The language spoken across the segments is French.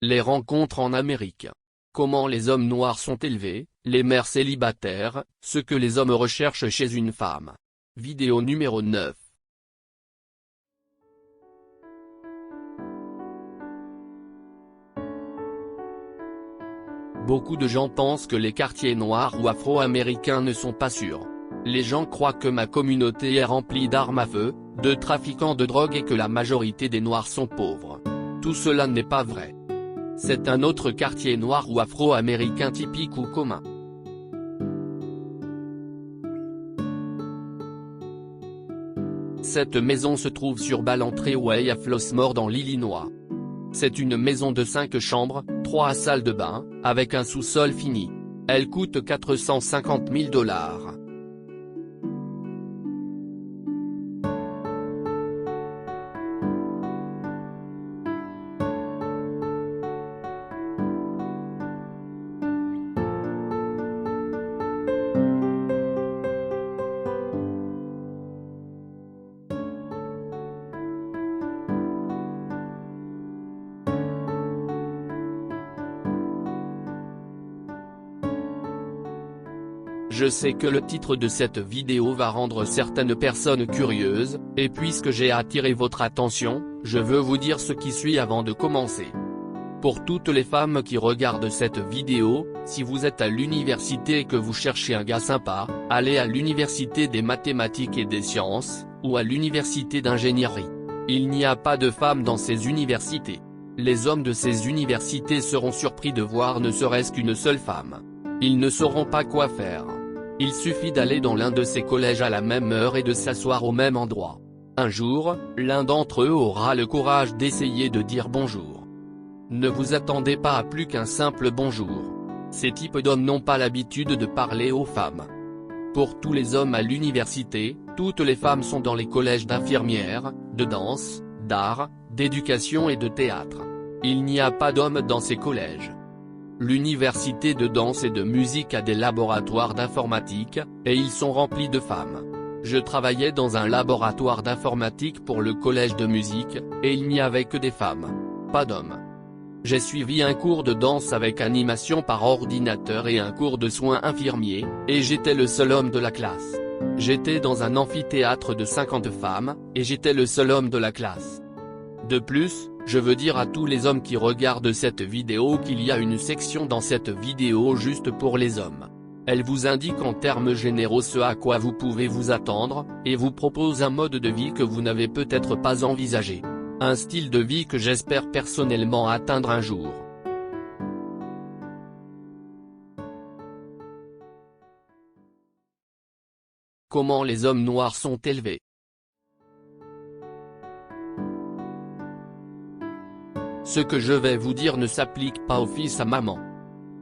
Les rencontres en Amérique. Comment les hommes noirs sont élevés, les mères célibataires, ce que les hommes recherchent chez une femme. Vidéo numéro 9. Beaucoup de gens pensent que les quartiers noirs ou afro-américains ne sont pas sûrs. Les gens croient que ma communauté est remplie d'armes à feu, de trafiquants de drogue et que la majorité des noirs sont pauvres. Tout cela n'est pas vrai. C'est un autre quartier noir ou afro-américain typique ou commun. Cette maison se trouve sur Ballantrae Way à Flossmoor dans l'Illinois. C'est une maison de 5 chambres, 3 salles de bain, avec un sous-sol fini. Elle coûte 450 000 $. Je sais que le titre de cette vidéo va rendre certaines personnes curieuses, et puisque j'ai attiré votre attention, je veux vous dire ce qui suit avant de commencer. Pour toutes les femmes qui regardent cette vidéo, si vous êtes à l'université et que vous cherchez un gars sympa, allez à l'université des mathématiques et des sciences, ou à l'université d'ingénierie. Il n'y a pas de femmes dans ces universités. Les hommes de ces universités seront surpris de voir ne serait-ce qu'une seule femme. Ils ne sauront pas quoi faire. Il suffit d'aller dans l'un de ces collèges à la même heure et de s'asseoir au même endroit. Un jour, l'un d'entre eux aura le courage d'essayer de dire bonjour. Ne vous attendez pas à plus qu'un simple bonjour. Ces types d'hommes n'ont pas l'habitude de parler aux femmes. Pour tous les hommes à l'université, toutes les femmes sont dans les collèges d'infirmières, de danse, d'art, d'éducation et de théâtre. Il n'y a pas d'hommes dans ces collèges. L'université de danse et de musique a des laboratoires d'informatique, et ils sont remplis de femmes. Je travaillais dans un laboratoire d'informatique pour le collège de musique, et il n'y avait que des femmes. Pas d'hommes. J'ai suivi un cours de danse avec animation par ordinateur et un cours de soins infirmiers, et j'étais le seul homme de la classe. J'étais dans un amphithéâtre de 50 femmes, et j'étais le seul homme de la classe. De plus, je veux dire à tous les hommes qui regardent cette vidéo qu'il y a une section dans cette vidéo juste pour les hommes. Elle vous indique en termes généraux ce à quoi vous pouvez vous attendre, et vous propose un mode de vie que vous n'avez peut-être pas envisagé. Un style de vie que j'espère personnellement atteindre un jour. Comment les hommes noirs sont élevés. Ce que je vais vous dire ne s'applique pas aux fils à maman.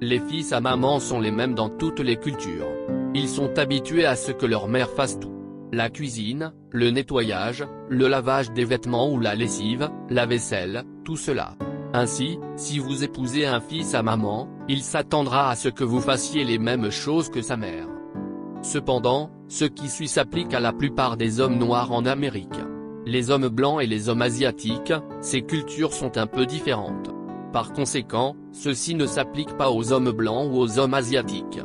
Les fils à maman sont les mêmes dans toutes les cultures. Ils sont habitués à ce que leur mère fasse tout. La cuisine, le nettoyage, le lavage des vêtements ou la lessive, la vaisselle, tout cela. Ainsi, si vous épousez un fils à maman, il s'attendra à ce que vous fassiez les mêmes choses que sa mère. Cependant, ce qui suit s'applique à la plupart des hommes noirs en Amérique. Les hommes blancs et les hommes asiatiques, ces cultures sont un peu différentes. Par conséquent, ceci ne s'applique pas aux hommes blancs ou aux hommes asiatiques.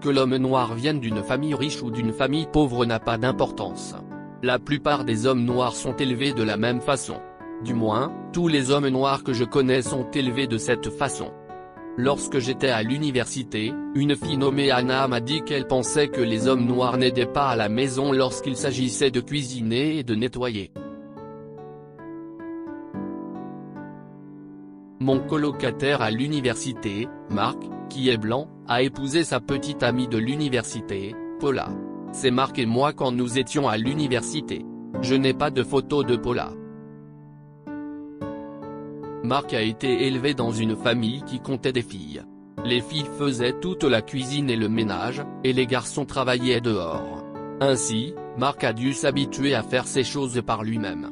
Que l'homme noir vienne d'une famille riche ou d'une famille pauvre n'a pas d'importance. La plupart des hommes noirs sont élevés de la même façon. Du moins, tous les hommes noirs que je connais sont élevés de cette façon. Lorsque j'étais à l'université, une fille nommée Anna m'a dit qu'elle pensait que les hommes noirs n'aidaient pas à la maison lorsqu'il s'agissait de cuisiner et de nettoyer. Mon colocataire à l'université, Marc, qui est blanc, a épousé sa petite amie de l'université, Paula. C'est Marc et moi quand nous étions à l'université. Je n'ai pas de photo de Paula. Marc a été élevé dans une famille qui comptait des filles. Les filles faisaient toute la cuisine et le ménage, et les garçons travaillaient dehors. Ainsi, Marc a dû s'habituer à faire ces choses par lui-même.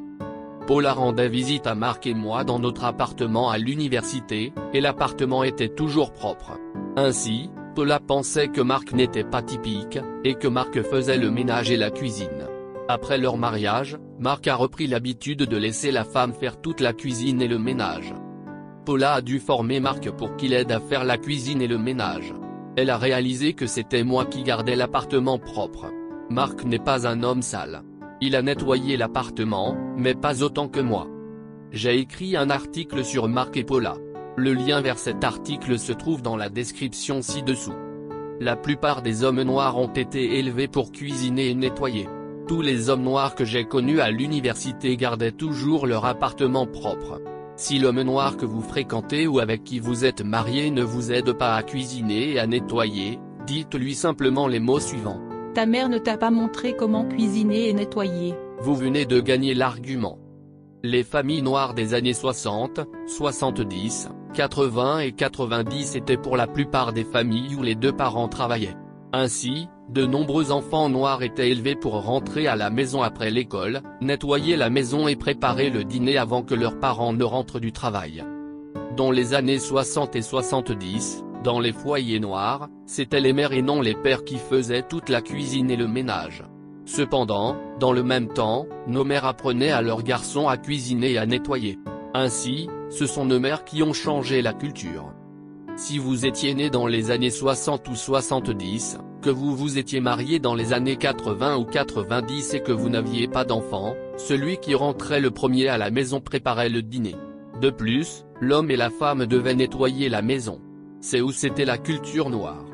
Paula rendait visite à Marc et moi dans notre appartement à l'université, et l'appartement était toujours propre. Ainsi, Paula pensait que Marc n'était pas typique, et que Marc faisait le ménage et la cuisine. Après leur mariage, Marc a repris l'habitude de laisser la femme faire toute la cuisine et le ménage. Paula a dû former Marc pour qu'il aide à faire la cuisine et le ménage. Elle a réalisé que c'était moi qui gardais l'appartement propre. Marc n'est pas un homme sale. Il a nettoyé l'appartement, mais pas autant que moi. J'ai écrit un article sur Marc et Paula. Le lien vers cet article se trouve dans la description ci-dessous. La plupart des hommes noirs ont été élevés pour cuisiner et nettoyer. Tous les hommes noirs que j'ai connus à l'université gardaient toujours leur appartement propre. Si l'homme noir que vous fréquentez ou avec qui vous êtes marié ne vous aide pas à cuisiner et à nettoyer, dites-lui simplement les mots suivants. Ta mère ne t'a pas montré comment cuisiner et nettoyer. Vous venez de gagner l'argument. Les familles noires des années 60, 70, 80 et 90 étaient pour la plupart des familles où les deux parents travaillaient. Ainsi, de nombreux enfants noirs étaient élevés pour rentrer à la maison après l'école, nettoyer la maison et préparer le dîner avant que leurs parents ne rentrent du travail. Dans les années 60 et 70, dans les foyers noirs, c'étaient les mères et non les pères qui faisaient toute la cuisine et le ménage. Cependant, dans le même temps, nos mères apprenaient à leurs garçons à cuisiner et à nettoyer. Ainsi, ce sont nos mères qui ont changé la culture. Si vous étiez né dans les années 60 ou 70, que vous vous étiez marié dans les années 80 ou 90 et que vous n'aviez pas d'enfant, celui qui rentrait le premier à la maison préparait le dîner. De plus, l'homme et la femme devaient nettoyer la maison. C'est où c'était la culture noire.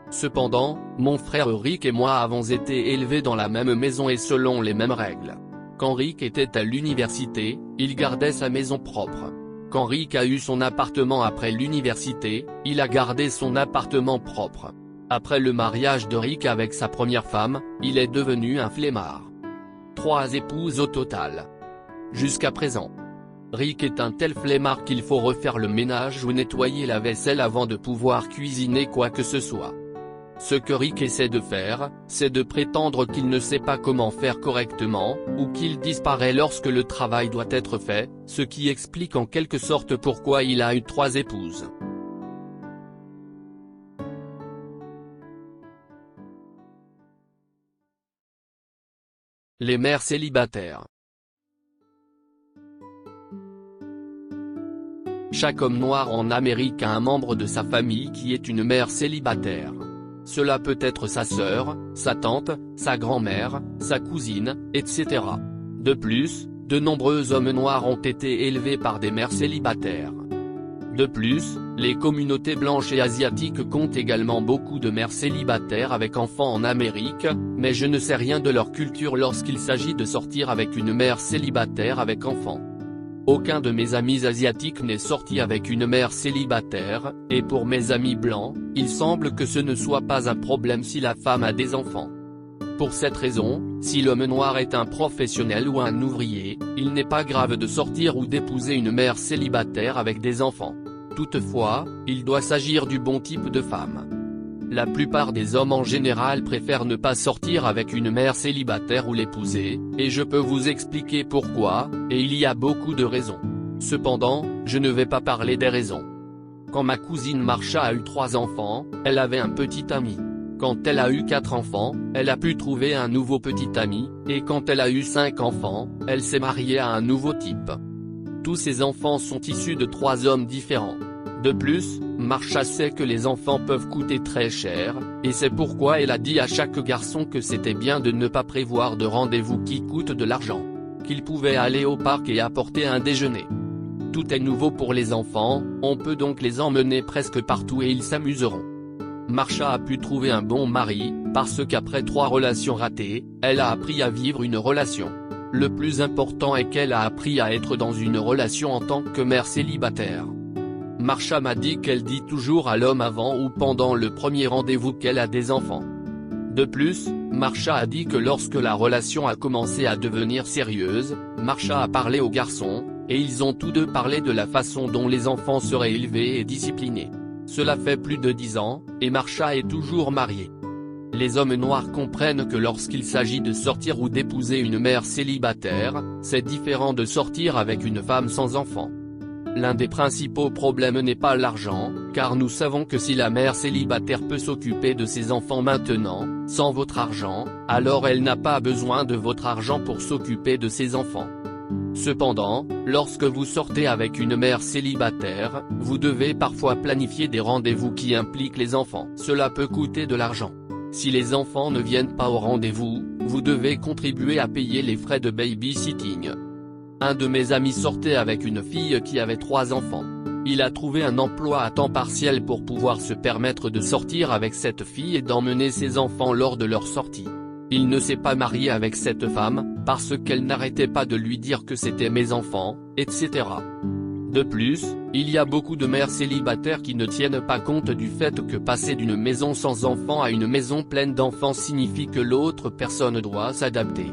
Cependant, mon frère Rick et moi avons été élevés dans la même maison et selon les mêmes règles. Quand Rick était à l'université, il gardait sa maison propre. Quand Rick a eu son appartement après l'université, il a gardé son appartement propre. Après le mariage de Rick avec sa première femme, il est devenu un flemmard. 3 épouses au total. Jusqu'à présent. Rick est un tel flemmard qu'il faut refaire le ménage ou nettoyer la vaisselle avant de pouvoir cuisiner quoi que ce soit. Ce que Rick essaie de faire, c'est de prétendre qu'il ne sait pas comment faire correctement, ou qu'il disparaît lorsque le travail doit être fait, ce qui explique en quelque sorte pourquoi il a eu 3 épouses. Les mères célibataires. Chaque homme noir en Amérique a un membre de sa famille qui est une mère célibataire. Cela peut être sa sœur, sa tante, sa grand-mère, sa cousine, etc. De plus, de nombreux hommes noirs ont été élevés par des mères célibataires. De plus, les communautés blanches et asiatiques comptent également beaucoup de mères célibataires avec enfants en Amérique, mais je ne sais rien de leur culture lorsqu'il s'agit de sortir avec une mère célibataire avec enfants. Aucun de mes amis asiatiques n'est sorti avec une mère célibataire, et pour mes amis blancs, il semble que ce ne soit pas un problème si la femme a des enfants. Pour cette raison, si l'homme noir est un professionnel ou un ouvrier, il n'est pas grave de sortir ou d'épouser une mère célibataire avec des enfants. Toutefois, il doit s'agir du bon type de femme. La plupart des hommes en général préfèrent ne pas sortir avec une mère célibataire ou l'épouser, et je peux vous expliquer pourquoi, et il y a beaucoup de raisons. Cependant, je ne vais pas parler des raisons. Quand ma cousine Marsha a eu 3 enfants, elle avait un petit ami. Quand elle a eu 4 enfants, elle a pu trouver un nouveau petit ami, et quand elle a eu 5 enfants, elle s'est mariée à un nouveau type. Tous ces enfants sont issus de 3 hommes différents. De plus, Marsha sait que les enfants peuvent coûter très cher, et c'est pourquoi elle a dit à chaque garçon que c'était bien de ne pas prévoir de rendez-vous qui coûtent de l'argent. Qu'ils pouvaient aller au parc et apporter un déjeuner. Tout est nouveau pour les enfants, on peut donc les emmener presque partout et ils s'amuseront. Marsha a pu trouver un bon mari, parce qu'après 3 relations ratées, elle a appris à vivre une relation. Le plus important est qu'elle a appris à être dans une relation en tant que mère célibataire. Marsha m'a dit qu'elle dit toujours à l'homme avant ou pendant le premier rendez-vous qu'elle a des enfants. De plus, Marsha a dit que lorsque la relation a commencé à devenir sérieuse, Marsha a parlé aux garçons, et ils ont tous deux parlé de la façon dont les enfants seraient élevés et disciplinés. Cela fait plus de 10 ans, et Marsha est toujours mariée. Les hommes noirs comprennent que lorsqu'il s'agit de sortir ou d'épouser une mère célibataire, c'est différent de sortir avec une femme sans enfant. L'un des principaux problèmes n'est pas l'argent, car nous savons que si la mère célibataire peut s'occuper de ses enfants maintenant, sans votre argent, alors elle n'a pas besoin de votre argent pour s'occuper de ses enfants. Cependant, lorsque vous sortez avec une mère célibataire, vous devez parfois planifier des rendez-vous qui impliquent les enfants. Cela peut coûter de l'argent. Si les enfants ne viennent pas au rendez-vous, vous devez contribuer à payer les frais de babysitting. Un de mes amis sortait avec une fille qui avait 3 enfants. Il a trouvé un emploi à temps partiel pour pouvoir se permettre de sortir avec cette fille et d'emmener ses enfants lors de leur sortie. Il ne s'est pas marié avec cette femme, parce qu'elle n'arrêtait pas de lui dire que c'était mes enfants, etc. De plus, il y a beaucoup de mères célibataires qui ne tiennent pas compte du fait que passer d'une maison sans enfants à une maison pleine d'enfants signifie que l'autre personne doit s'adapter.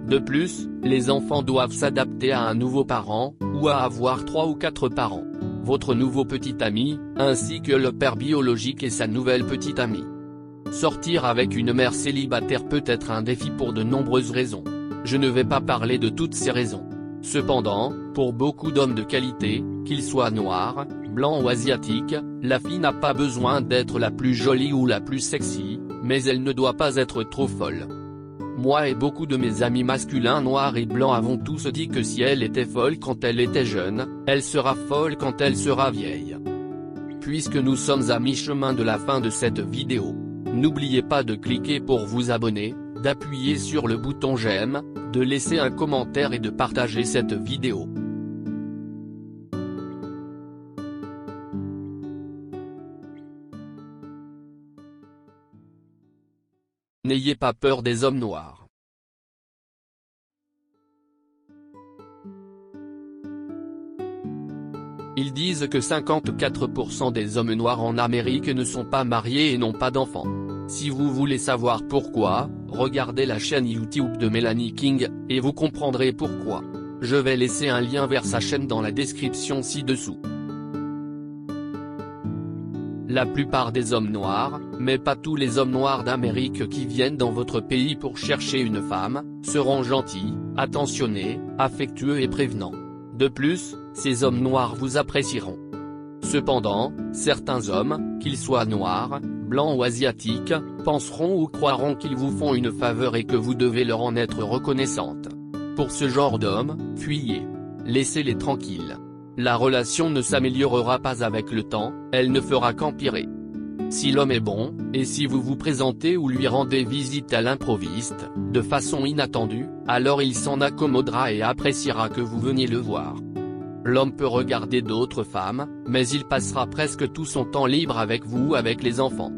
De plus, les enfants doivent s'adapter à un nouveau parent, ou à avoir 3 ou 4 parents. Votre nouveau petit ami, ainsi que le père biologique et sa nouvelle petite amie. Sortir avec une mère célibataire peut être un défi pour de nombreuses raisons. Je ne vais pas parler de toutes ces raisons. Cependant, pour beaucoup d'hommes de qualité, qu'ils soient noirs, blancs ou asiatiques, la fille n'a pas besoin d'être la plus jolie ou la plus sexy, mais elle ne doit pas être trop folle. Moi et beaucoup de mes amis masculins noirs et blancs avons tous dit que si elle était folle quand elle était jeune, elle sera folle quand elle sera vieille. Puisque nous sommes à mi-chemin de la fin de cette vidéo, n'oubliez pas de cliquer pour vous abonner, d'appuyer sur le bouton j'aime, de laisser un commentaire et de partager cette vidéo. N'ayez pas peur des hommes noirs. Ils disent que 54% des hommes noirs en Amérique ne sont pas mariés et n'ont pas d'enfants. Si vous voulez savoir pourquoi, regardez la chaîne YouTube de Melanie King, et vous comprendrez pourquoi. Je vais laisser un lien vers sa chaîne dans la description ci-dessous. La plupart des hommes noirs, mais pas tous les hommes noirs d'Amérique qui viennent dans votre pays pour chercher une femme, seront gentils, attentionnés, affectueux et prévenants. De plus, ces hommes noirs vous apprécieront. Cependant, certains hommes, qu'ils soient noirs, blancs ou asiatiques, penseront ou croiront qu'ils vous font une faveur et que vous devez leur en être reconnaissante. Pour ce genre d'hommes, fuyez. Laissez-les tranquilles. La relation ne s'améliorera pas avec le temps, elle ne fera qu'empirer. Si l'homme est bon, et si vous vous présentez ou lui rendez visite à l'improviste, de façon inattendue, alors il s'en accommodera et appréciera que vous veniez le voir. L'homme peut regarder d'autres femmes, mais il passera presque tout son temps libre avec vous ou avec les enfants.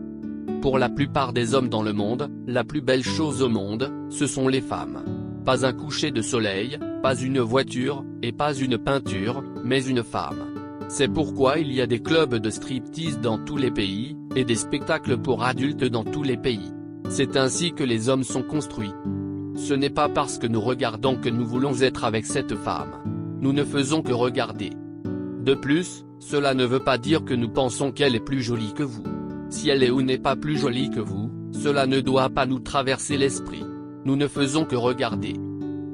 Pour la plupart des hommes dans le monde, la plus belle chose au monde, ce sont les femmes. Pas un coucher de soleil, pas une voiture, et pas une peinture, mais une femme. C'est pourquoi il y a des clubs de striptease dans tous les pays, et des spectacles pour adultes dans tous les pays. C'est ainsi que les hommes sont construits. Ce n'est pas parce que nous regardons que nous voulons être avec cette femme. Nous ne faisons que regarder. De plus, cela ne veut pas dire que nous pensons qu'elle est plus jolie que vous. Si elle est ou n'est pas plus jolie que vous, cela ne doit pas nous traverser l'esprit. Nous ne faisons que regarder.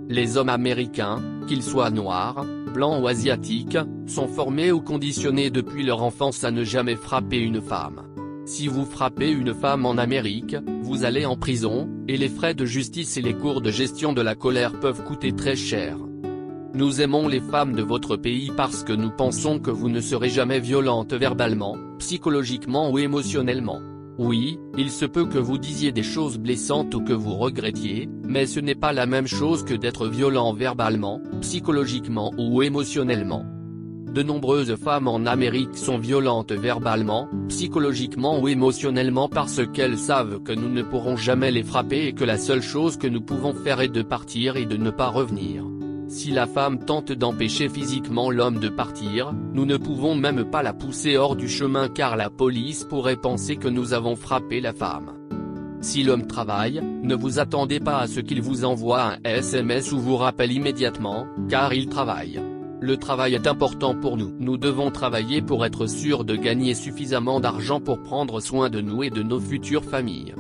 Les hommes américains, qu'ils soient noirs, blancs ou asiatiques, sont formés ou conditionnés depuis leur enfance à ne jamais frapper une femme. Si vous frappez une femme en Amérique, vous allez en prison, et les frais de justice et les cours de gestion de la colère peuvent coûter très cher. Nous aimons les femmes de votre pays parce que nous pensons que vous ne serez jamais violente verbalement, psychologiquement ou émotionnellement. Oui, il se peut que vous disiez des choses blessantes ou que vous regrettiez, mais ce n'est pas la même chose que d'être violent verbalement, psychologiquement ou émotionnellement. De nombreuses femmes en Amérique sont violentes verbalement, psychologiquement ou émotionnellement parce qu'elles savent que nous ne pourrons jamais les frapper et que la seule chose que nous pouvons faire est de partir et de ne pas revenir. Si la femme tente d'empêcher physiquement l'homme de partir, nous ne pouvons même pas la pousser hors du chemin car la police pourrait penser que nous avons frappé la femme. Si l'homme travaille, ne vous attendez pas à ce qu'il vous envoie un SMS ou vous rappelle immédiatement, car il travaille. Le travail est important pour nous. Nous devons travailler pour être sûrs de gagner suffisamment d'argent pour prendre soin de nous et de nos futures familles.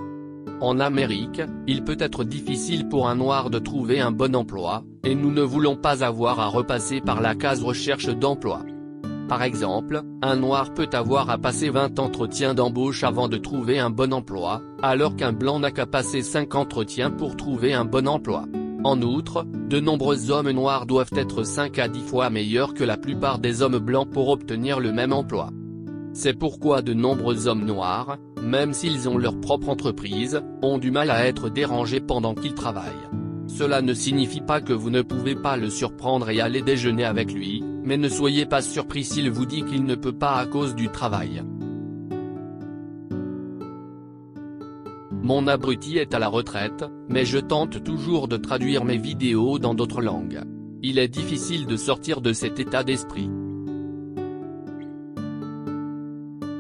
En Amérique, il peut être difficile pour un noir de trouver un bon emploi, et nous ne voulons pas avoir à repasser par la case recherche d'emploi. Par exemple, un noir peut avoir à passer 20 entretiens d'embauche avant de trouver un bon emploi, alors qu'un blanc n'a qu'à passer 5 entretiens pour trouver un bon emploi. En outre, de nombreux hommes noirs doivent être 5 à 10 fois meilleurs que la plupart des hommes blancs pour obtenir le même emploi. C'est pourquoi de nombreux hommes noirs, même s'ils ont leur propre entreprise, ont du mal à être dérangés pendant qu'ils travaillent. Cela ne signifie pas que vous ne pouvez pas le surprendre et aller déjeuner avec lui, mais ne soyez pas surpris s'il vous dit qu'il ne peut pas à cause du travail. Mon abruti est à la retraite, mais je tente toujours de traduire mes vidéos dans d'autres langues. Il est difficile de sortir de cet état d'esprit.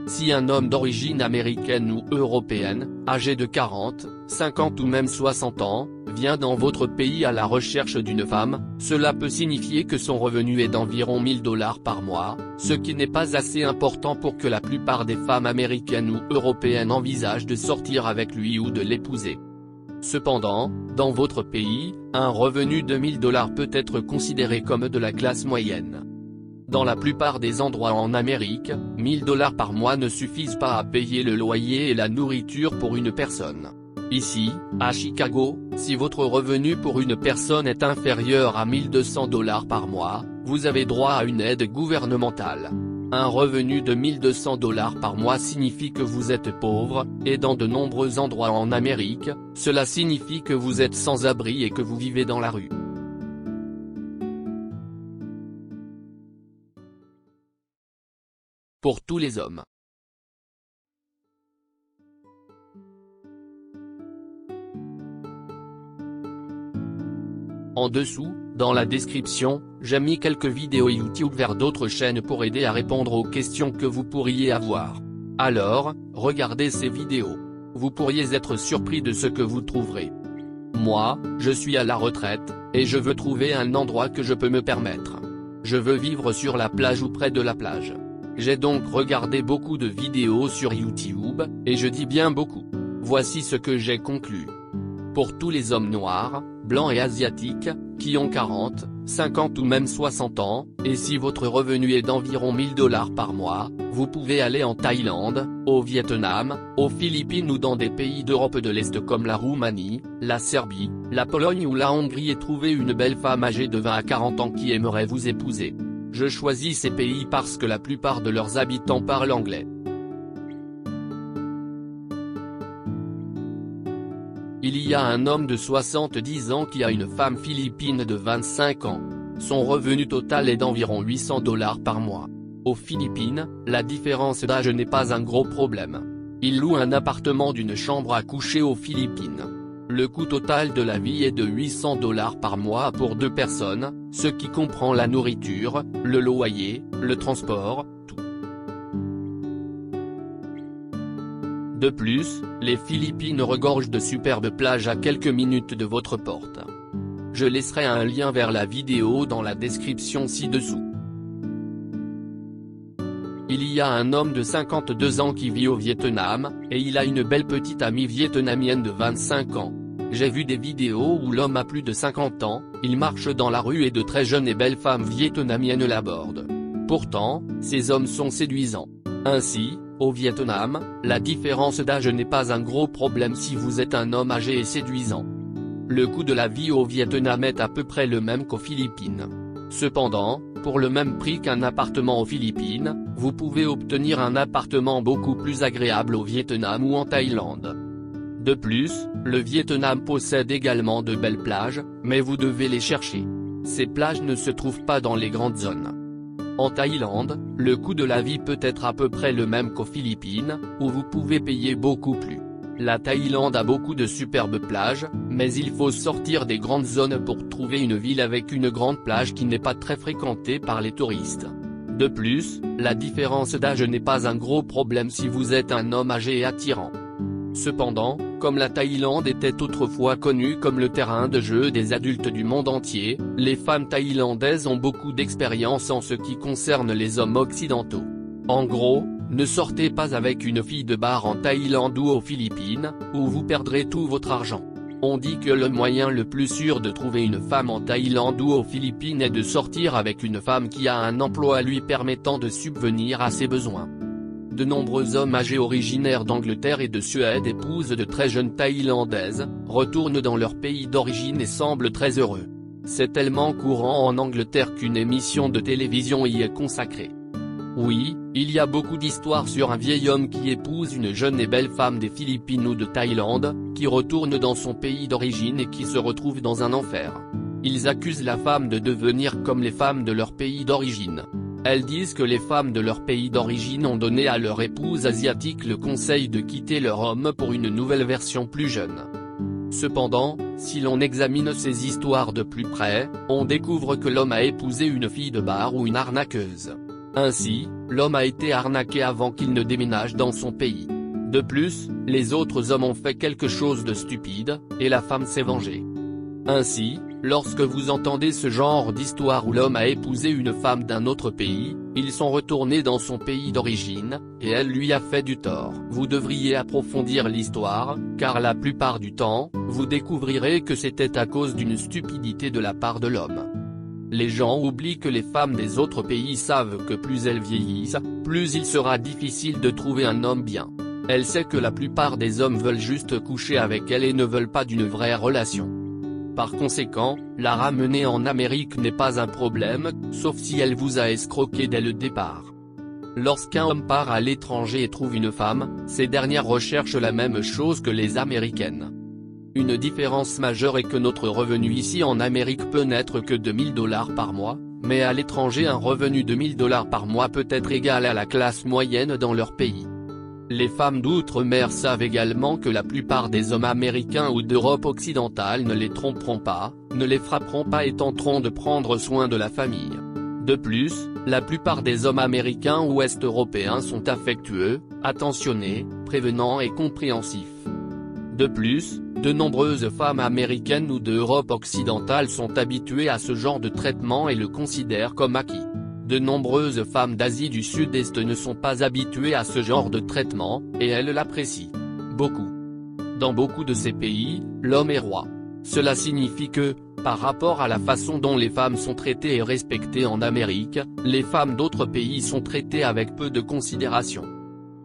Si un homme d'origine américaine ou européenne, âgé de 40, 50 ou même 60 ans, vient dans votre pays à la recherche d'une femme, cela peut signifier que son revenu est d'environ $1000 par mois, ce qui n'est pas assez important pour que la plupart des femmes américaines ou européennes envisagent de sortir avec lui ou de l'épouser. Cependant, dans votre pays, un revenu de $1000 peut être considéré comme de la classe moyenne. Dans la plupart des endroits en Amérique, $1000 par mois ne suffisent pas à payer le loyer et la nourriture pour une personne. Ici, à Chicago, si votre revenu pour une personne est inférieur à $1200 par mois, vous avez droit à une aide gouvernementale. Un revenu de $1200 par mois signifie que vous êtes pauvre, et dans de nombreux endroits en Amérique, cela signifie que vous êtes sans abri et que vous vivez dans la rue. Pour tous les hommes. En dessous, dans la description, j'ai mis quelques vidéos YouTube vers d'autres chaînes pour aider à répondre aux questions que vous pourriez avoir. Alors, regardez ces vidéos. Vous pourriez être surpris de ce que vous trouverez. Moi, je suis à la retraite, et je veux trouver un endroit que je peux me permettre. Je veux vivre sur la plage ou près de la plage. J'ai donc regardé beaucoup de vidéos sur YouTube, et je dis bien beaucoup. Voici ce que j'ai conclu. Pour tous les hommes noirs, blancs et asiatiques, qui ont 40, 50 ou même 60 ans, et si votre revenu est d'environ $1000 par mois, vous pouvez aller en Thaïlande, au Vietnam, aux Philippines ou dans des pays d'Europe de l'Est comme la Roumanie, la Serbie, la Pologne ou la Hongrie et trouver une belle femme âgée de 20 à 40 ans qui aimerait vous épouser. Je choisis ces pays parce que la plupart de leurs habitants parlent anglais. Il y a un homme de 70 ans qui a une femme philippine de 25 ans. Son revenu total est d'environ $800 par mois. Aux Philippines, la différence d'âge n'est pas un gros problème. Il loue un appartement d'une chambre à coucher aux Philippines. Le coût total de la vie est de $800 par mois pour 2 personnes, ce qui comprend la nourriture, le loyer, le transport, tout. De plus, les Philippines regorgent de superbes plages à quelques minutes de votre porte. Je laisserai un lien vers la vidéo dans la description ci-dessous. Il y a un homme de 52 ans qui vit au Vietnam, et il a une belle petite amie vietnamienne de 25 ans. J'ai vu des vidéos où l'homme a plus de 50 ans, il marche dans la rue et de très jeunes et belles femmes vietnamiennes l'abordent. Pourtant, ces hommes sont séduisants. Ainsi, au Vietnam, la différence d'âge n'est pas un gros problème si vous êtes un homme âgé et séduisant. Le coût de la vie au Vietnam est à peu près le même qu'aux Philippines. Cependant, pour le même prix qu'un appartement aux Philippines, vous pouvez obtenir un appartement beaucoup plus agréable au Vietnam ou en Thaïlande. De plus, le Vietnam possède également de belles plages, mais vous devez les chercher. Ces plages ne se trouvent pas dans les grandes zones. En Thaïlande, le coût de la vie peut être à peu près le même qu'aux Philippines, où vous pouvez payer beaucoup plus. La Thaïlande a beaucoup de superbes plages, mais il faut sortir des grandes zones pour trouver une ville avec une grande plage qui n'est pas très fréquentée par les touristes. De plus, la différence d'âge n'est pas un gros problème si vous êtes un homme âgé et attirant. Cependant, comme la Thaïlande était autrefois connue comme le terrain de jeu des adultes du monde entier, les femmes thaïlandaises ont beaucoup d'expérience en ce qui concerne les hommes occidentaux. En gros, ne sortez pas avec une fille de bar en Thaïlande ou aux Philippines, où vous perdrez tout votre argent. On dit que le moyen le plus sûr de trouver une femme en Thaïlande ou aux Philippines est de sortir avec une femme qui a un emploi lui permettant de subvenir à ses besoins. De nombreux hommes âgés originaires d'Angleterre et de Suède épousent de très jeunes Thaïlandaises, retournent dans leur pays d'origine et semblent très heureux. C'est tellement courant en Angleterre qu'une émission de télévision y est consacrée. Oui, il y a beaucoup d'histoires sur un vieil homme qui épouse une jeune et belle femme des Philippines ou de Thaïlande, qui retourne dans son pays d'origine et qui se retrouve dans un enfer. Ils accusent la femme de devenir comme les femmes de leur pays d'origine. Elles disent que les femmes de leur pays d'origine ont donné à leur épouse asiatique le conseil de quitter leur homme pour une nouvelle version plus jeune. Cependant, si l'on examine ces histoires de plus près, on découvre que l'homme a épousé une fille de bar ou une arnaqueuse. Ainsi, l'homme a été arnaqué avant qu'il ne déménage dans son pays. De plus, les autres hommes ont fait quelque chose de stupide, et la femme s'est vengée. Ainsi, lorsque vous entendez ce genre d'histoire où l'homme a épousé une femme d'un autre pays, ils sont retournés dans son pays d'origine, et elle lui a fait du tort. Vous devriez approfondir l'histoire, car la plupart du temps, vous découvrirez que c'était à cause d'une stupidité de la part de l'homme. Les gens oublient que les femmes des autres pays savent que plus elles vieillissent, plus il sera difficile de trouver un homme bien. Elle sait que la plupart des hommes veulent juste coucher avec elle et ne veulent pas d'une vraie relation. Par conséquent, la ramener en Amérique n'est pas un problème, sauf si elle vous a escroqué dès le départ. Lorsqu'un homme part à l'étranger et trouve une femme, ces dernières recherchent la même chose que les Américaines. Une différence majeure est que notre revenu ici en Amérique peut n'être que de $1000 par mois, mais à l'étranger un revenu de $1000 par mois peut être égal à la classe moyenne dans leur pays. Les femmes d'outre-mer savent également que la plupart des hommes américains ou d'Europe occidentale ne les tromperont pas, ne les frapperont pas et tenteront de prendre soin de la famille. De plus, la plupart des hommes américains ou est-européens sont affectueux, attentionnés, prévenants et compréhensifs. De plus, de nombreuses femmes américaines ou d'Europe occidentale sont habituées à ce genre de traitement et le considèrent comme acquis. De nombreuses femmes d'Asie du Sud-Est ne sont pas habituées à ce genre de traitement, et elles l'apprécient beaucoup. Dans beaucoup de ces pays, l'homme est roi. Cela signifie que, par rapport à la façon dont les femmes sont traitées et respectées en Amérique, les femmes d'autres pays sont traitées avec peu de considération.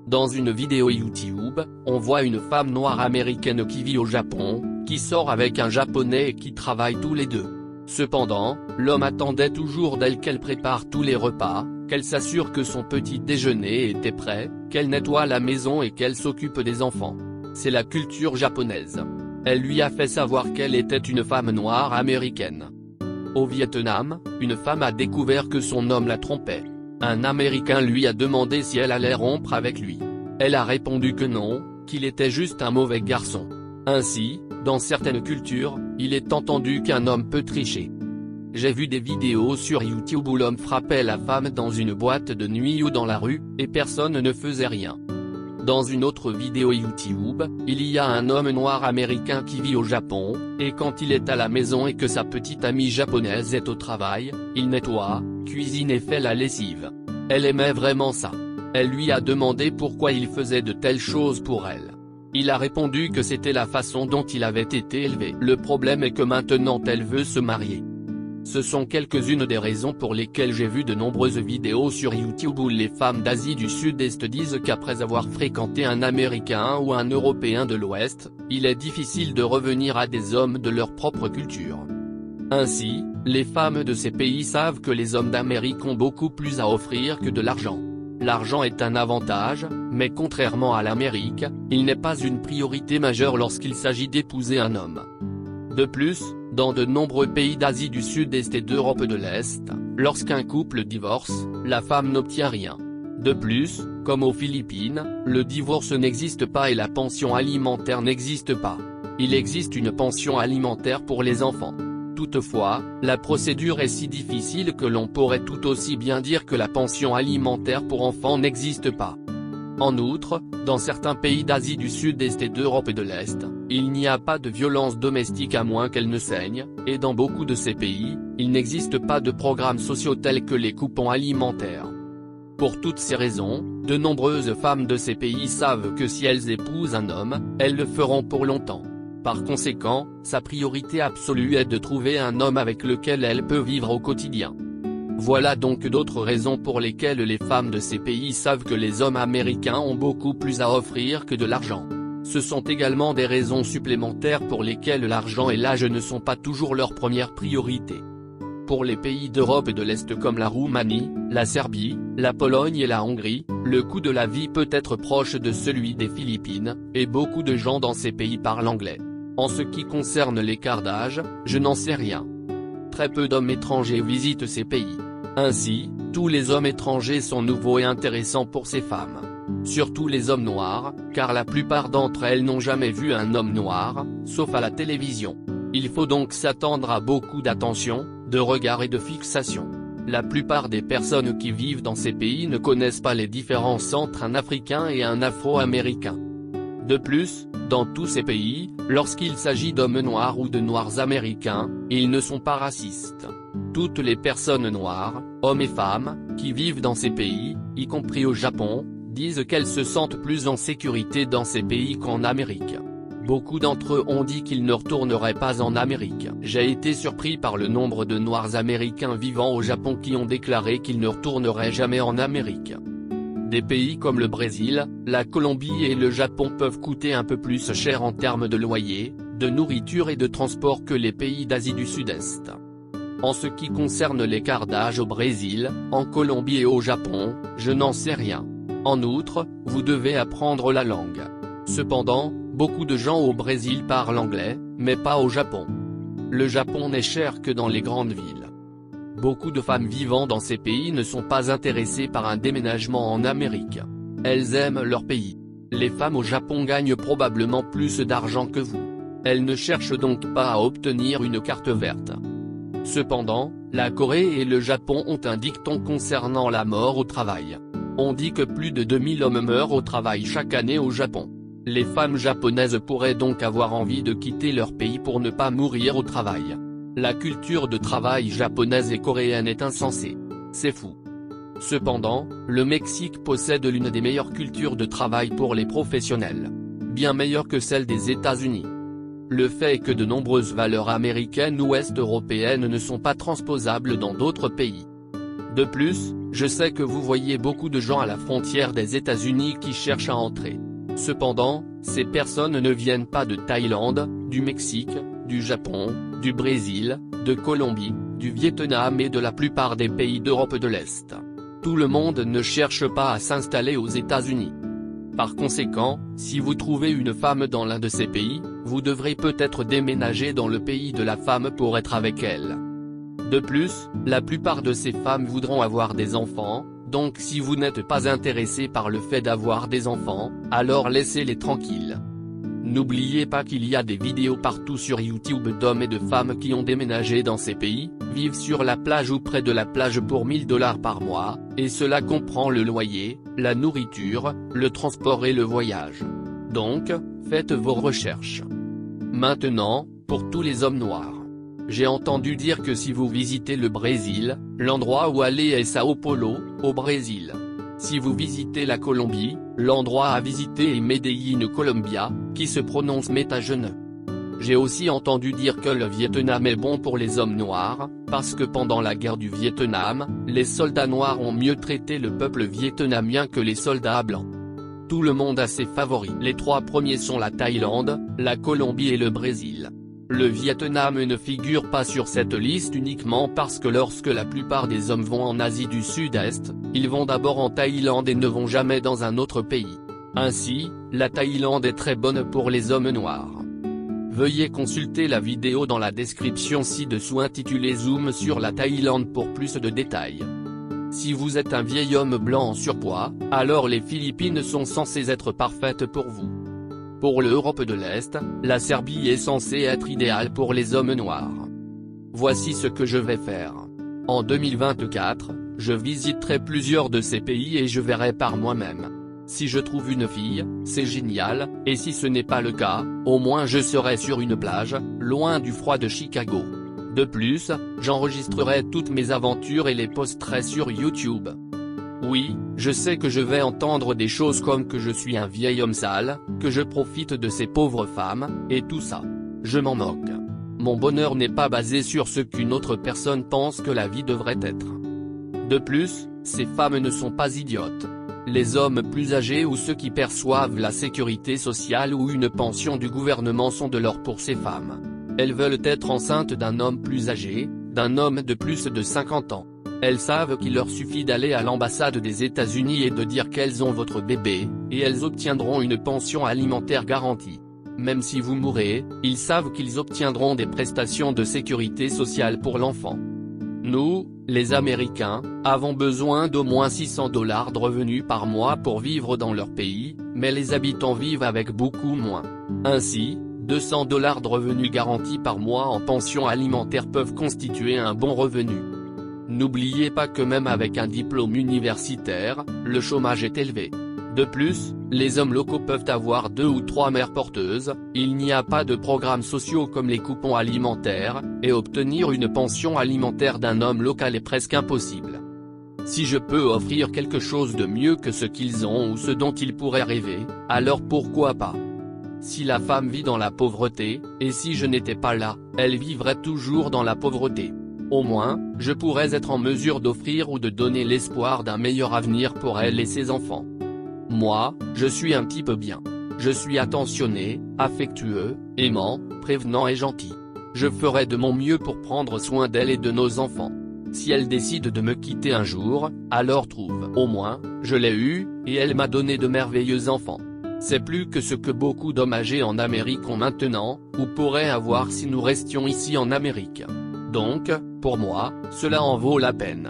Dans une vidéo YouTube, on voit une femme noire américaine qui vit au Japon, qui sort avec un Japonais et qui travaillent tous les deux. Cependant, l'homme attendait toujours d'elle qu'elle prépare tous les repas, qu'elle s'assure que son petit déjeuner était prêt, qu'elle nettoie la maison et qu'elle s'occupe des enfants. C'est la culture japonaise. Elle lui a fait savoir qu'elle était une femme noire américaine. Au Vietnam, une femme a découvert que son homme la trompait. Un Américain lui a demandé si elle allait rompre avec lui. Elle a répondu que non, qu'il était juste un mauvais garçon. Ainsi, dans certaines cultures, il est entendu qu'un homme peut tricher. J'ai vu des vidéos sur YouTube où l'homme frappait la femme dans une boîte de nuit ou dans la rue, et personne ne faisait rien. Dans une autre vidéo YouTube, il y a un homme noir américain qui vit au Japon, et quand il est à la maison et que sa petite amie japonaise est au travail, il nettoie, cuisine et fait la lessive. Elle aimait vraiment ça. Elle lui a demandé pourquoi il faisait de telles choses pour elle. Il a répondu que c'était la façon dont il avait été élevé. Le problème est que maintenant elle veut se marier. Ce sont quelques-unes des raisons pour lesquelles j'ai vu de nombreuses vidéos sur YouTube où les femmes d'Asie du Sud-Est disent qu'après avoir fréquenté un Américain ou un Européen de l'Ouest, il est difficile de revenir à des hommes de leur propre culture. Ainsi, les femmes de ces pays savent que les hommes d'Amérique ont beaucoup plus à offrir que de l'argent. L'argent est un avantage, mais contrairement à l'Amérique, il n'est pas une priorité majeure lorsqu'il s'agit d'épouser un homme. De plus, dans de nombreux pays d'Asie du Sud-Est et d'Europe de l'Est, lorsqu'un couple divorce, la femme n'obtient rien. De plus, comme aux Philippines, le divorce n'existe pas et la pension alimentaire n'existe pas. Il existe une pension alimentaire pour les enfants. Toutefois, la procédure est si difficile que l'on pourrait tout aussi bien dire que la pension alimentaire pour enfants n'existe pas. En outre, dans certains pays d'Asie du Sud-Est et d'Europe de l'Est, il n'y a pas de violence domestique à moins qu'elle ne saigne, et dans beaucoup de ces pays, il n'existe pas de programmes sociaux tels que les coupons alimentaires. Pour toutes ces raisons, de nombreuses femmes de ces pays savent que si elles épousent un homme, elles le feront pour longtemps. Par conséquent, sa priorité absolue est de trouver un homme avec lequel elle peut vivre au quotidien. Voilà donc d'autres raisons pour lesquelles les femmes de ces pays savent que les hommes américains ont beaucoup plus à offrir que de l'argent. Ce sont également des raisons supplémentaires pour lesquelles l'argent et l'âge ne sont pas toujours leur première priorité. Pour les pays d'Europe de l'Est comme la Roumanie, la Serbie, la Pologne et la Hongrie, le coût de la vie peut être proche de celui des Philippines, et beaucoup de gens dans ces pays parlent anglais. En ce qui concerne l'écart d'âge, je n'en sais rien. Très peu d'hommes étrangers visitent ces pays. Ainsi, tous les hommes étrangers sont nouveaux et intéressants pour ces femmes. Surtout les hommes noirs, car la plupart d'entre elles n'ont jamais vu un homme noir, sauf à la télévision. Il faut donc s'attendre à beaucoup d'attention, de regard et de fixation. La plupart des personnes qui vivent dans ces pays ne connaissent pas les différences entre un Africain et un Afro-Américain. De plus, dans tous ces pays, lorsqu'il s'agit d'hommes noirs ou de noirs américains, ils ne sont pas racistes. Toutes les personnes noires, hommes et femmes, qui vivent dans ces pays, y compris au Japon, disent qu'elles se sentent plus en sécurité dans ces pays qu'en Amérique. Beaucoup d'entre eux ont dit qu'ils ne retourneraient pas en Amérique. J'ai été surpris par le nombre de Noirs américains vivant au Japon qui ont déclaré qu'ils ne retourneraient jamais en Amérique. Des pays comme le Brésil, la Colombie et le Japon peuvent coûter un peu plus cher en termes de loyer, de nourriture et de transport que les pays d'Asie du Sud-Est. En ce qui concerne l'écart d'âge au Brésil, en Colombie et au Japon, je n'en sais rien. En outre, vous devez apprendre la langue. Cependant, beaucoup de gens au Brésil parlent anglais, mais pas au Japon. Le Japon n'est cher que dans les grandes villes. Beaucoup de femmes vivant dans ces pays ne sont pas intéressées par un déménagement en Amérique. Elles aiment leur pays. Les femmes au Japon gagnent probablement plus d'argent que vous. Elles ne cherchent donc pas à obtenir une carte verte. Cependant, la Corée et le Japon ont un dicton concernant la mort au travail. On dit que plus de 2000 hommes meurent au travail chaque année au Japon. Les femmes japonaises pourraient donc avoir envie de quitter leur pays pour ne pas mourir au travail. La culture de travail japonaise et coréenne est insensée. C'est fou. Cependant, le Mexique possède l'une des meilleures cultures de travail pour les professionnels. Bien meilleure que celle des États-Unis. Le fait est que de nombreuses valeurs américaines ou est-européennes ne sont pas transposables dans d'autres pays. De plus, je sais que vous voyez beaucoup de gens à la frontière des États-Unis qui cherchent à entrer. Cependant, ces personnes ne viennent pas de Thaïlande, du Mexique, du Japon, du Brésil, de Colombie, du Vietnam et de la plupart des pays d'Europe de l'Est. Tout le monde ne cherche pas à s'installer aux États-Unis. Par conséquent, si vous trouvez une femme dans l'un de ces pays, vous devrez peut-être déménager dans le pays de la femme pour être avec elle. De plus, la plupart de ces femmes voudront avoir des enfants, donc si vous n'êtes pas intéressé par le fait d'avoir des enfants, alors laissez-les tranquilles. N'oubliez pas qu'il y a des vidéos partout sur YouTube d'hommes et de femmes qui ont déménagé dans ces pays, vivent sur la plage ou près de la plage pour $1000 par mois, et cela comprend le loyer, la nourriture, le transport et le voyage. Donc, faites vos recherches. Maintenant, pour tous les hommes noirs. J'ai entendu dire que si vous visitez le Brésil, l'endroit où aller est Sao Paulo, au Brésil. Si vous visitez la Colombie, l'endroit à visiter est Medellín Colombia, qui se prononce Métajeune. J'ai aussi entendu dire que le Vietnam est bon pour les hommes noirs, parce que pendant la guerre du Vietnam, les soldats noirs ont mieux traité le peuple vietnamien que les soldats blancs. Tout le monde a ses favoris. Les trois premiers sont la Thaïlande, la Colombie et le Brésil. Le Vietnam ne figure pas sur cette liste uniquement parce que lorsque la plupart des hommes vont en Asie du Sud-Est, ils vont d'abord en Thaïlande et ne vont jamais dans un autre pays. Ainsi, la Thaïlande est très bonne pour les hommes noirs. Veuillez consulter la vidéo dans la description ci-dessous intitulée Zoom sur la Thaïlande pour plus de détails. Si vous êtes un vieil homme blanc en surpoids, alors les Philippines sont censées être parfaites pour vous. Pour l'Europe de l'Est, la Serbie est censée être idéale pour les hommes noirs. Voici ce que je vais faire. En 2024, je visiterai plusieurs de ces pays et je verrai par moi-même. Si je trouve une fille, c'est génial, et si ce n'est pas le cas, au moins je serai sur une plage, loin du froid de Chicago. De plus, j'enregistrerai toutes mes aventures et les posterai sur YouTube. Oui, je sais que je vais entendre des choses comme que je suis un vieil homme sale, que je profite de ces pauvres femmes, et tout ça. Je m'en moque. Mon bonheur n'est pas basé sur ce qu'une autre personne pense que la vie devrait être. De plus, ces femmes ne sont pas idiotes. Les hommes plus âgés ou ceux qui perçoivent la sécurité sociale ou une pension du gouvernement sont de l'or pour ces femmes. Elles veulent être enceintes d'un homme plus âgé, d'un homme de plus de 50 ans. Elles savent qu'il leur suffit d'aller à l'ambassade des États-Unis et de dire qu'elles ont votre bébé, et elles obtiendront une pension alimentaire garantie. Même si vous mourrez, ils savent qu'ils obtiendront des prestations de sécurité sociale pour l'enfant. Nous, les Américains, avons besoin d'au moins $600 de revenus par mois pour vivre dans leur pays, mais les habitants vivent avec beaucoup moins. Ainsi, $200 de revenus garantis par mois en pension alimentaire peuvent constituer un bon revenu. N'oubliez pas que même avec un diplôme universitaire, le chômage est élevé. De plus, les hommes locaux peuvent avoir 2 ou 3 mères porteuses, il n'y a pas de programmes sociaux comme les coupons alimentaires, et obtenir une pension alimentaire d'un homme local est presque impossible. Si je peux offrir quelque chose de mieux que ce qu'ils ont ou ce dont ils pourraient rêver, alors pourquoi pas? Si la femme vit dans la pauvreté, et si je n'étais pas là, elle vivrait toujours dans la pauvreté. Au moins, je pourrais être en mesure d'offrir ou de donner l'espoir d'un meilleur avenir pour elle et ses enfants. Moi, je suis un type bien. Je suis attentionné, affectueux, aimant, prévenant et gentil. Je ferai de mon mieux pour prendre soin d'elle et de nos enfants. Si elle décide de me quitter un jour, alors trouve. Au moins, je l'ai eue, et elle m'a donné de merveilleux enfants. C'est plus que ce que beaucoup d'hommes âgés en Amérique ont maintenant, ou pourraient avoir si nous restions ici en Amérique. Donc, pour moi, cela en vaut la peine.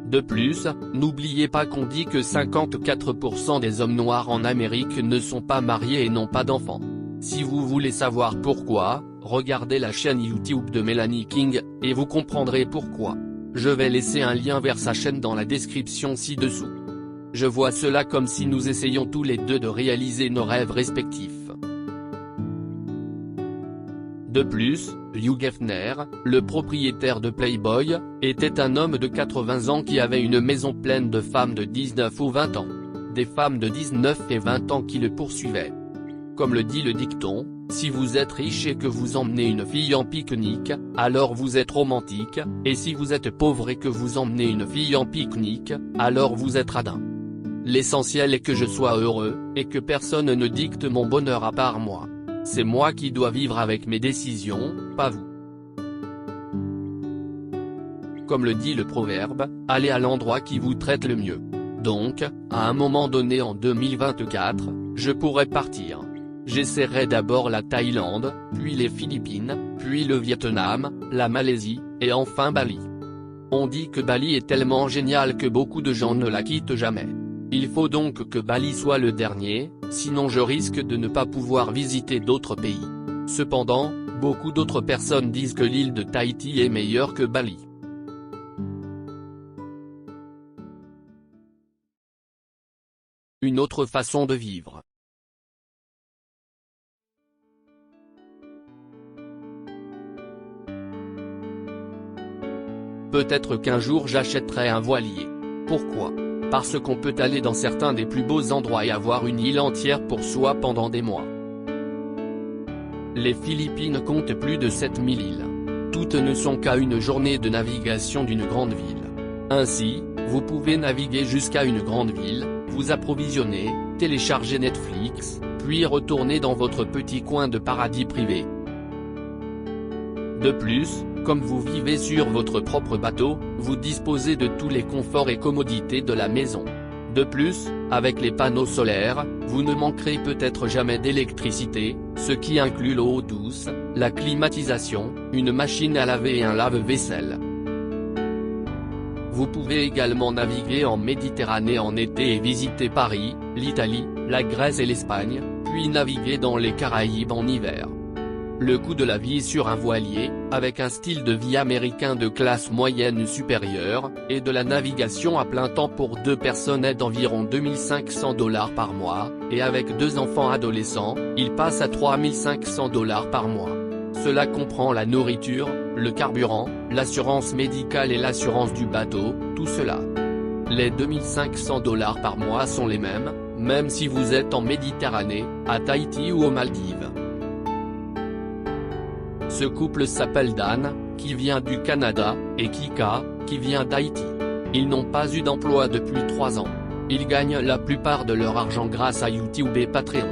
De plus, n'oubliez pas qu'on dit que 54% des hommes noirs en Amérique ne sont pas mariés et n'ont pas d'enfants. Si vous voulez savoir pourquoi, regardez la chaîne YouTube de Melanie King, et vous comprendrez pourquoi. Je vais laisser un lien vers sa chaîne dans la description ci-dessous. Je vois cela comme si nous essayions tous les deux de réaliser nos rêves respectifs. De plus, Hugh Hefner, le propriétaire de Playboy, était un homme de 80 ans qui avait une maison pleine de femmes de 19 ou 20 ans. Des femmes de 19 et 20 ans qui le poursuivaient. Comme le dit le dicton, si vous êtes riche et que vous emmenez une fille en pique-nique, alors vous êtes romantique, et si vous êtes pauvre et que vous emmenez une fille en pique-nique, alors vous êtes radin. L'essentiel est que je sois heureux, et que personne ne dicte mon bonheur à part moi. C'est moi qui dois vivre avec mes décisions, pas vous. Comme le dit le proverbe, allez à l'endroit qui vous traite le mieux. Donc, à un moment donné en 2024, je pourrais partir. J'essaierai d'abord la Thaïlande, puis les Philippines, puis le Vietnam, la Malaisie, et enfin Bali. On dit que Bali est tellement génial que beaucoup de gens ne la quittent jamais. Il faut donc que Bali soit le dernier, sinon je risque de ne pas pouvoir visiter d'autres pays. Cependant, beaucoup d'autres personnes disent que l'île de Tahiti est meilleure que Bali. Une autre façon de vivre. Peut-être qu'un jour j'achèterai un voilier. Pourquoi ? Parce qu'on peut aller dans certains des plus beaux endroits et avoir une île entière pour soi pendant des mois. Les Philippines comptent plus de 7000 îles. Toutes ne sont qu'à une journée de navigation d'une grande ville. Ainsi, vous pouvez naviguer jusqu'à une grande ville, vous approvisionner, télécharger Netflix, puis retourner dans votre petit coin de paradis privé. De plus, comme vous vivez sur votre propre bateau, vous disposez de tous les conforts et commodités de la maison. De plus, avec les panneaux solaires, vous ne manquerez peut-être jamais d'électricité, ce qui inclut l'eau douce, la climatisation, une machine à laver et un lave-vaisselle. Vous pouvez également naviguer en Méditerranée en été et visiter Paris, l'Italie, la Grèce et l'Espagne, puis naviguer dans les Caraïbes en hiver. Le coût de la vie sur un voilier, avec un style de vie américain de classe moyenne supérieure, et de la navigation à plein temps pour 2 personnes est d'environ $2500 par mois, et avec 2 enfants adolescents, il passe à $3500 par mois. Cela comprend la nourriture, le carburant, l'assurance médicale et l'assurance du bateau, tout cela. Les $2500 par mois sont les mêmes, même si vous êtes en Méditerranée, à Tahiti ou aux Maldives. Ce couple s'appelle Dan, qui vient du Canada, et Kika, qui vient d'Haïti. Ils n'ont pas eu d'emploi depuis 3 ans. Ils gagnent la plupart de leur argent grâce à YouTube et Patreon.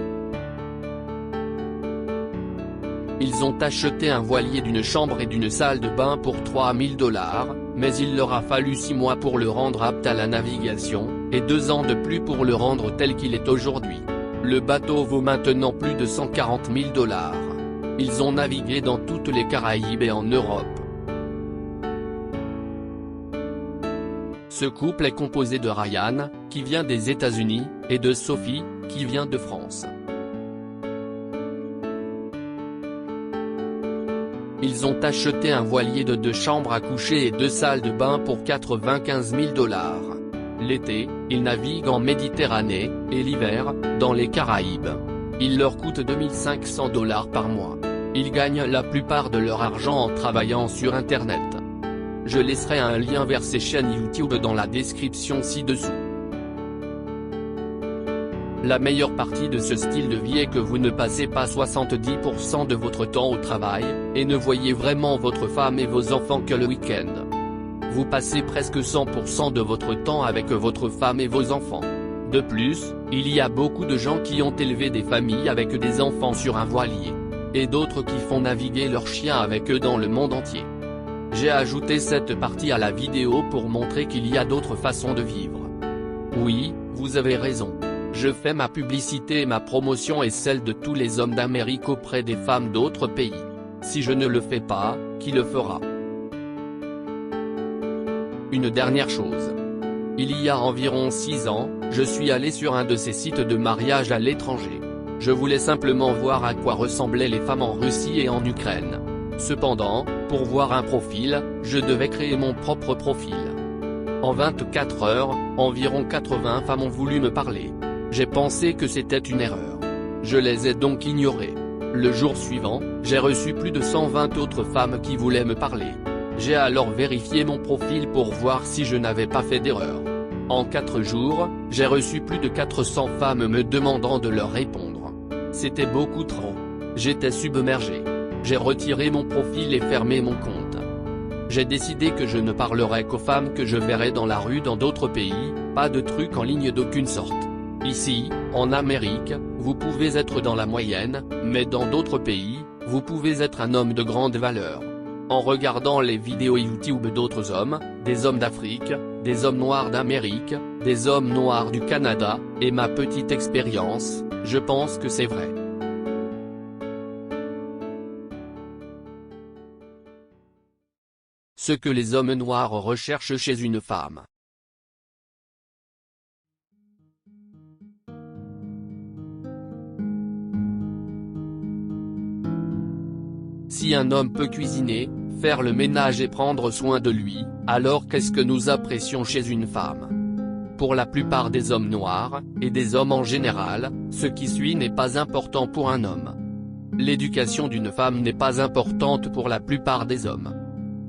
Ils ont acheté un voilier d'une chambre et d'une salle de bain pour 3000 $, mais il leur a fallu 6 mois pour le rendre apte à la navigation, et 2 ans de plus pour le rendre tel qu'il est aujourd'hui. Le bateau vaut maintenant plus de 140 000 $. Ils ont navigué dans toutes les Caraïbes et en Europe. Ce couple est composé de Ryan, qui vient des États-Unis, et de Sophie, qui vient de France. Ils ont acheté un voilier de 2 chambres à coucher et 2 salles de bain pour 95 000 $. L'été, ils naviguent en Méditerranée, et l'hiver, dans les Caraïbes. Il leur coûte 2 500 $ par mois. Ils gagnent la plupart de leur argent en travaillant sur Internet. Je laisserai un lien vers ces chaînes YouTube dans la description ci-dessous. La meilleure partie de ce style de vie est que vous ne passez pas 70% de votre temps au travail, et ne voyez vraiment votre femme et vos enfants que le week-end. Vous passez presque 100% de votre temps avec votre femme et vos enfants. De plus, il y a beaucoup de gens qui ont élevé des familles avec des enfants sur un voilier. Et d'autres qui font naviguer leurs chiens avec eux dans le monde entier. J'ai ajouté cette partie à la vidéo pour montrer qu'il y a d'autres façons de vivre. Oui, vous avez raison. Je fais ma publicité et ma promotion et celle de tous les hommes d'Amérique auprès des femmes d'autres pays. Si je ne le fais pas, qui le fera? Une dernière chose. Il y a environ 6 ans, je suis allé sur un de ces sites de mariage à l'étranger. Je voulais simplement voir à quoi ressemblaient les femmes en Russie et en Ukraine. Cependant, pour voir un profil, je devais créer mon propre profil. En 24 heures, environ 80 femmes ont voulu me parler. J'ai pensé que c'était une erreur. Je les ai donc ignorées. Le jour suivant, j'ai reçu plus de 120 autres femmes qui voulaient me parler. J'ai alors vérifié mon profil pour voir si je n'avais pas fait d'erreur. En 4 jours, j'ai reçu plus de 400 femmes me demandant de leur répondre. C'était beaucoup trop. J'étais submergé. J'ai retiré mon profil et fermé mon compte. J'ai décidé que je ne parlerais qu'aux femmes que je verrais dans la rue dans d'autres pays, pas de trucs en ligne d'aucune sorte. Ici, en Amérique, vous pouvez être dans la moyenne, mais dans d'autres pays, vous pouvez être un homme de grande valeur. En regardant les vidéos YouTube d'autres hommes, des hommes d'Afrique, des hommes noirs d'Amérique, des hommes noirs du Canada, et ma petite expérience, je pense que c'est vrai. Ce que les hommes noirs recherchent chez une femme. Si un homme peut cuisiner, faire le ménage et prendre soin de lui, alors qu'est-ce que nous apprécions chez une femme? Pour la plupart des hommes noirs, et des hommes en général, ce qui suit n'est pas important pour un homme. L'éducation d'une femme n'est pas importante pour la plupart des hommes.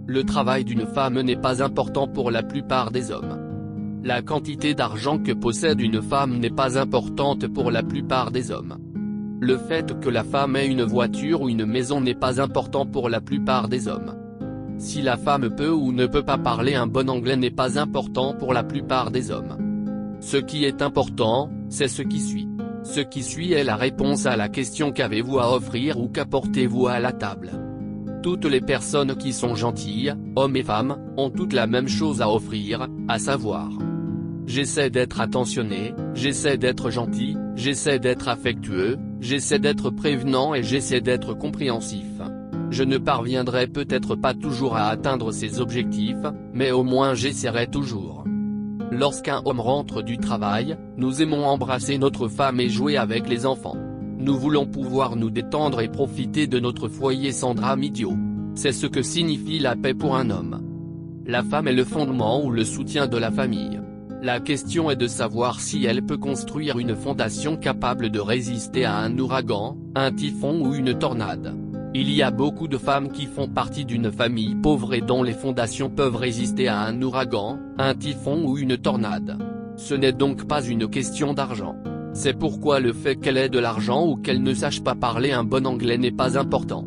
Le travail d'une femme n'est pas important pour la plupart des hommes. La quantité d'argent que possède une femme n'est pas importante pour la plupart des hommes. Le fait que la femme ait une voiture ou une maison n'est pas important pour la plupart des hommes. Si la femme peut ou ne peut pas parler un bon anglais n'est pas important pour la plupart des hommes. Ce qui est important, c'est ce qui suit. Ce qui suit est la réponse à la question qu'avez-vous à offrir ou qu'apportez-vous à la table. Toutes les personnes qui sont gentilles, hommes et femmes, ont toutes la même chose à offrir, à savoir. J'essaie d'être attentionné, j'essaie d'être gentil, j'essaie d'être affectueux, j'essaie d'être prévenant et j'essaie d'être compréhensif. Je ne parviendrai peut-être pas toujours à atteindre ces objectifs, mais au moins j'essaierai toujours. Lorsqu'un homme rentre du travail, nous aimons embrasser notre femme et jouer avec les enfants. Nous voulons pouvoir nous détendre et profiter de notre foyer sans drame idiot. C'est ce que signifie la paix pour un homme. La femme est le fondement ou le soutien de la famille. La question est de savoir si elle peut construire une fondation capable de résister à un ouragan, un typhon ou une tornade. Il y a beaucoup de femmes qui font partie d'une famille pauvre et dont les fondations peuvent résister à un ouragan, un typhon ou une tornade. Ce n'est donc pas une question d'argent. C'est pourquoi le fait qu'elle ait de l'argent ou qu'elle ne sache pas parler un bon anglais n'est pas important.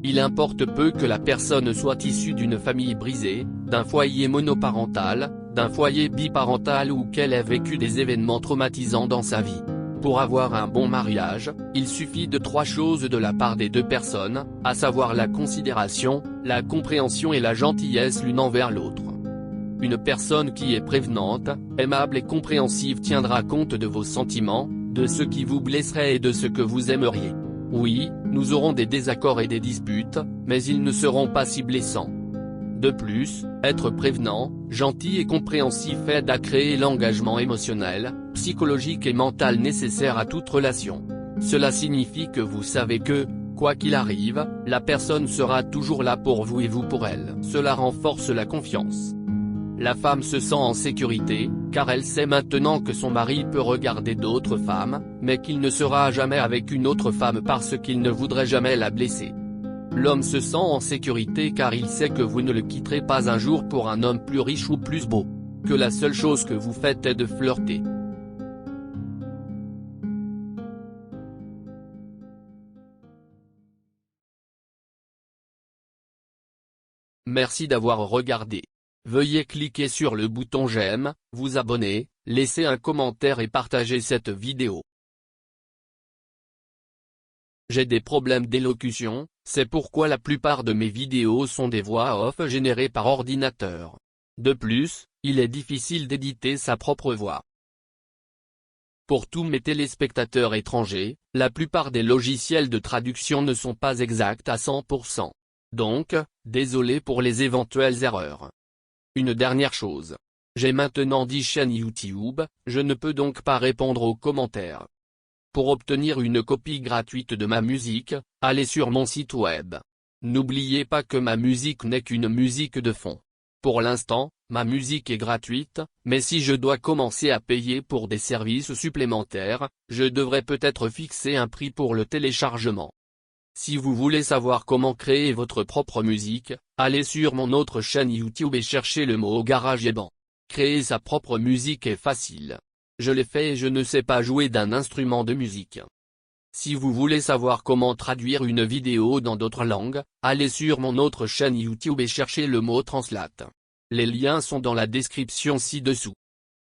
Il importe peu que la personne soit issue d'une famille brisée, d'un foyer monoparental, d'un foyer biparental ou qu'elle ait vécu des événements traumatisants dans sa vie. Pour avoir un bon mariage, il suffit de 3 choses de la part des 2 personnes, à savoir la considération, la compréhension et la gentillesse l'une envers l'autre. Une personne qui est prévenante, aimable et compréhensive tiendra compte de vos sentiments, de ce qui vous blesserait et de ce que vous aimeriez. Oui, nous aurons des désaccords et des disputes, mais ils ne seront pas si blessants. De plus, être prévenant, gentil et compréhensif aide à créer l'engagement émotionnel, psychologique et mental nécessaire à toute relation. Cela signifie que vous savez que, quoi qu'il arrive, la personne sera toujours là pour vous et vous pour elle. Cela renforce la confiance. La femme se sent en sécurité, car elle sait maintenant que son mari peut regarder d'autres femmes, mais qu'il ne sera jamais avec une autre femme parce qu'il ne voudrait jamais la blesser. L'homme se sent en sécurité car il sait que vous ne le quitterez pas un jour pour un homme plus riche ou plus beau. Que la seule chose que vous faites est de flirter. Merci d'avoir regardé. Veuillez cliquer sur le bouton j'aime, vous abonner, laisser un commentaire et partager cette vidéo. J'ai des problèmes d'élocution, c'est pourquoi la plupart de mes vidéos sont des voix off générées par ordinateur. De plus, il est difficile d'éditer sa propre voix. Pour tous mes téléspectateurs étrangers, la plupart des logiciels de traduction ne sont pas exacts à 100%. Donc, désolé pour les éventuelles erreurs. Une dernière chose. J'ai maintenant 10 chaînes YouTube, je ne peux donc pas répondre aux commentaires. Pour obtenir une copie gratuite de ma musique, allez sur mon site web. N'oubliez pas que ma musique n'est qu'une musique de fond. Pour l'instant, ma musique est gratuite, mais si je dois commencer à payer pour des services supplémentaires, je devrais peut-être fixer un prix pour le téléchargement. Si vous voulez savoir comment créer votre propre musique, allez sur mon autre chaîne YouTube et cherchez le mot GarageBand. Créer sa propre musique est facile. Je l'ai fait et je ne sais pas jouer d'un instrument de musique. Si vous voulez savoir comment traduire une vidéo dans d'autres langues, allez sur mon autre chaîne YouTube et cherchez le mot Translate. Les liens sont dans la description ci-dessous.